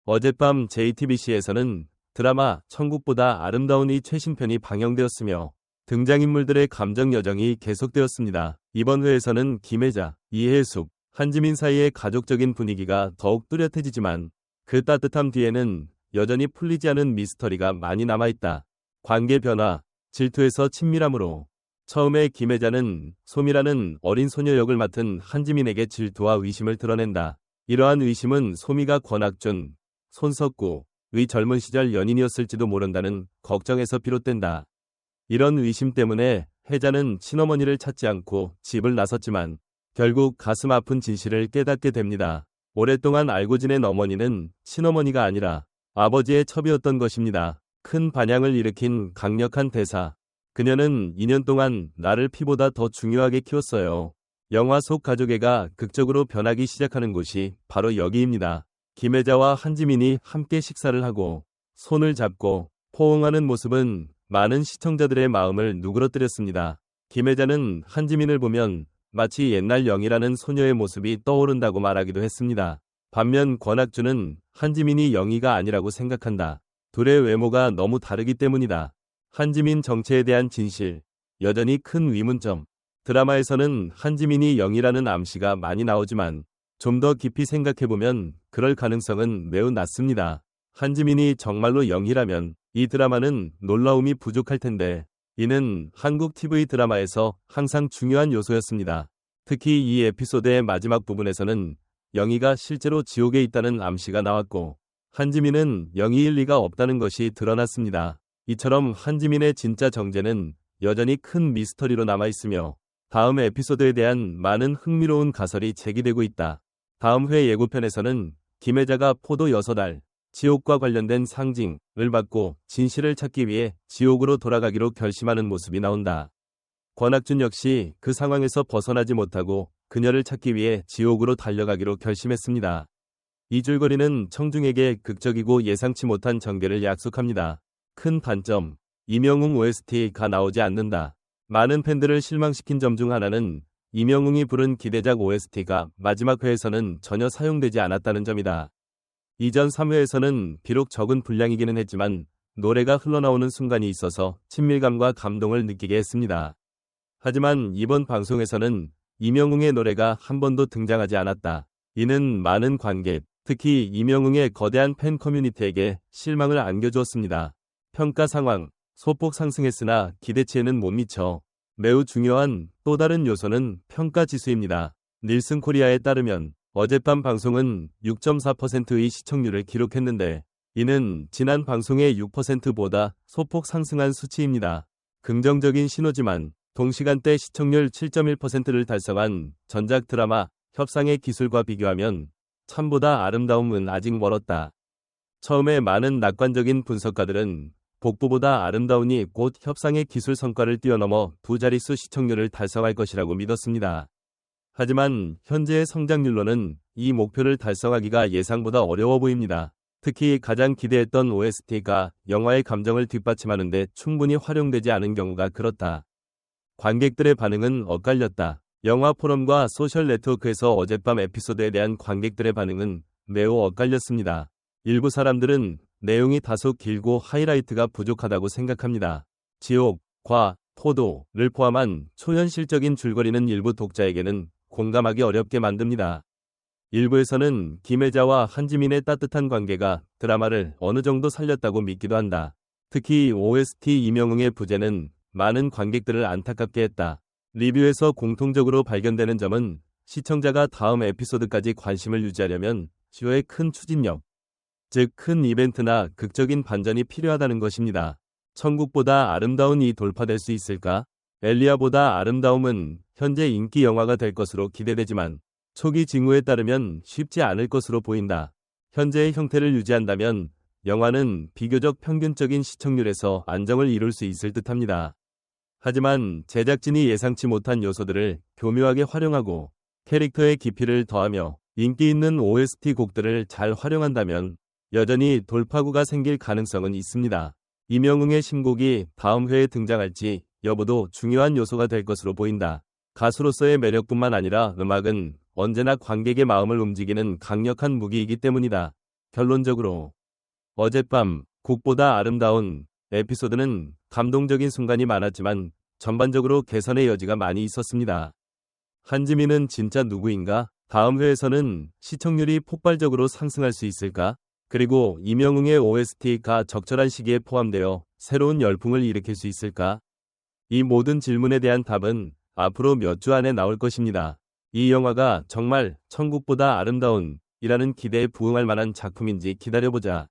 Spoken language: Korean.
어젯밤 JTBC에서는 드라마 천국보다 아름다운이 최신편이 방영되었으며 등장인물들의 감정 여정이 계속되었습니다. 이번 회에서는 김혜자, 이해숙, 한지민 사이의 가족적인 분위기가 더욱 뚜렷해지지만 그 따뜻함 뒤에는 여전히 풀리지 않은 미스터리가 많이 남아있다. 관계 변화, 질투에서 친밀함으로 처음에 김혜자는 소미라는 어린 소녀 역을 맡은 한지민에게 질투와 의심을 드러낸다. 이러한 의심은 소미가 권학준, 손석구의 젊은 시절 연인이었을지도 모른다는 걱정에서 비롯된다. 이런 의심 때문에 혜자는 친어머니를 찾지 않고 집을 나섰지만 결국 가슴 아픈 진실을 깨닫게 됩니다. 오랫동안 알고 지낸 어머니는 친어머니가 아니라 아버지의 첩이었던 것입니다. 큰 반향을 일으킨 강력한 대사. 그녀는 2년 동안 나를 피보다 더 중요하게 키웠어요. 영화 속 가족애가 극적으로 변하기 시작하는 곳이 바로 여기입니다. 김혜자와 한지민이 함께 식사를 하고 손을 잡고 포옹하는 모습은 많은 시청자들의 마음을 누그러뜨렸습니다. 김혜자는 한지민을 보면 마치 옛날 영희라는 소녀의 모습이 떠오른다고 말하기도 했습니다. 반면 권학준은 한지민이 영희가 아니라고 생각한다. 둘의 외모가 너무 다르기 때문이다. 한지민 정체에 대한 진실, 여전히 큰 의문점. 드라마에서는 한지민이 영희라는 암시가 많이 나오지만 좀 더 깊이 생각해보면 그럴 가능성은 매우 낮습니다. 한지민이 정말로 영희라면 이 드라마는 놀라움이 부족할 텐데 이는 한국 TV 드라마에서 항상 중요한 요소였습니다. 특히 이 에피소드의 마지막 부분에서는 영희가 실제로 지옥에 있다는 암시가 나왔고 한지민은 영희일 리가 없다는 것이 드러났습니다. 이처럼 한지민의 진짜 정체는 여전히 큰 미스터리로 남아있으며 다음 에피소드에 대한 많은 흥미로운 가설이 제기되고 있다. 다음 회 예고편에서는 김혜자가 포도 6알, 지옥과 관련된 상징을 받고 진실을 찾기 위해 지옥으로 돌아가기로 결심하는 모습이 나온다. 권학준 역시 그 상황에서 벗어나지 못하고 그녀를 찾기 위해 지옥으로 달려가기로 결심했습니다. 이 줄거리는 청중에게 극적이고 예상치 못한 전개를 약속합니다. 큰 단점, 임영웅 OST가 나오지 않는다. 많은 팬들을 실망시킨 점 중 하나는 임영웅이 부른 기대작 OST가 마지막 회에서는 전혀 사용되지 않았다는 점이다. 이전 3회에서는 비록 적은 분량이기는 했지만 노래가 흘러나오는 순간이 있어서 친밀감과 감동을 느끼게 했습니다. 하지만 이번 방송에서는 임영웅의 노래가 한 번도 등장하지 않았다. 이는 많은 관객, 특히 임영웅의 거대한 팬 커뮤니티에게 실망을 안겨주었습니다. 평가 상황, 소폭 상승했으나 기대치에는 못 미쳐. 매우 중요한 또 다른 요소는 평가 지수입니다. 닐슨 코리아에 따르면 어젯밤 방송은 6.4%의 시청률을 기록했는데 이는 지난 방송의 6%보다 소폭 상승한 수치입니다. 긍정적인 신호지만 동시간대 시청률 7.1%를 달성한 전작 드라마 협상의 기술과 비교하면 참보다 아름다움은 아직 멀었다. 처음에 많은 낙관적인 분석가들은 복부보다 아름다우니 곧 협상의 기술 성과를 뛰어넘어 두 자릿수 시청률을 달성할 것이라고 믿었습니다. 하지만 현재의 성장률로는 이 목표를 달성하기가 예상보다 어려워 보입니다. 특히 가장 기대했던 OST가 영화의 감정을 뒷받침하는데 충분히 활용되지 않은 경우가 그렇다. 관객들의 반응은 엇갈렸다. 영화 포럼과 소셜 네트워크에서 어젯밤 에피소드에 대한 관객들의 반응은 매우 엇갈렸습니다. 일부 사람들은 내용이 다소 길고 하이라이트가 부족하다고 생각합니다. 지옥, 과, 포도를 포함한 초현실적인 줄거리는 일부 독자에게는 공감하기 어렵게 만듭니다. 일부에서는 김혜자와 한지민의 따뜻한 관계가 드라마를 어느 정도 살렸다고 믿기도 한다. 특히 OST 임영웅의 부재는 많은 관객들을 안타깝게 했다. 리뷰에서 공통적으로 발견되는 점은 시청자가 다음 에피소드까지 관심을 유지하려면 쇼의 큰 추진력, 즉 큰 이벤트나 극적인 반전이 필요하다는 것입니다. 천국보다 아름다운이 돌파될 수 있을까? 엘리야보다 아름다움은 현재 인기 영화가 될 것으로 기대되지만 초기 징후에 따르면 쉽지 않을 것으로 보인다. 현재의 형태를 유지한다면 영화는 비교적 평균적인 시청률에서 안정을 이룰 수 있을 듯합니다. 하지만 제작진이 예상치 못한 요소들을 교묘하게 활용하고 캐릭터의 깊이를 더하며 인기 있는 OST 곡들을 잘 활용한다면 여전히 돌파구가 생길 가능성은 있습니다. 임영웅의 신곡이 다음 회에 등장할지 여부도 중요한 요소가 될 것으로 보인다. 가수로서의 매력뿐만 아니라 음악은 언제나 관객의 마음을 움직이는 강력한 무기이기 때문이다. 결론적으로 어젯밤 곡보다 아름다운 에피소드는 감동적인 순간이 많았지만 전반적으로 개선의 여지가 많이 있었습니다. 한지민은 진짜 누구인가? 다음 회에서는 시청률이 폭발적으로 상승할 수 있을까? 그리고 임영웅의 OST가 적절한 시기에 포함되어 새로운 열풍을 일으킬 수 있을까? 이 모든 질문에 대한 답은 앞으로 몇 주 안에 나올 것입니다. 이 영화가 정말 천국보다 아름다운 이라는 기대에 부응할 만한 작품인지 기다려보자.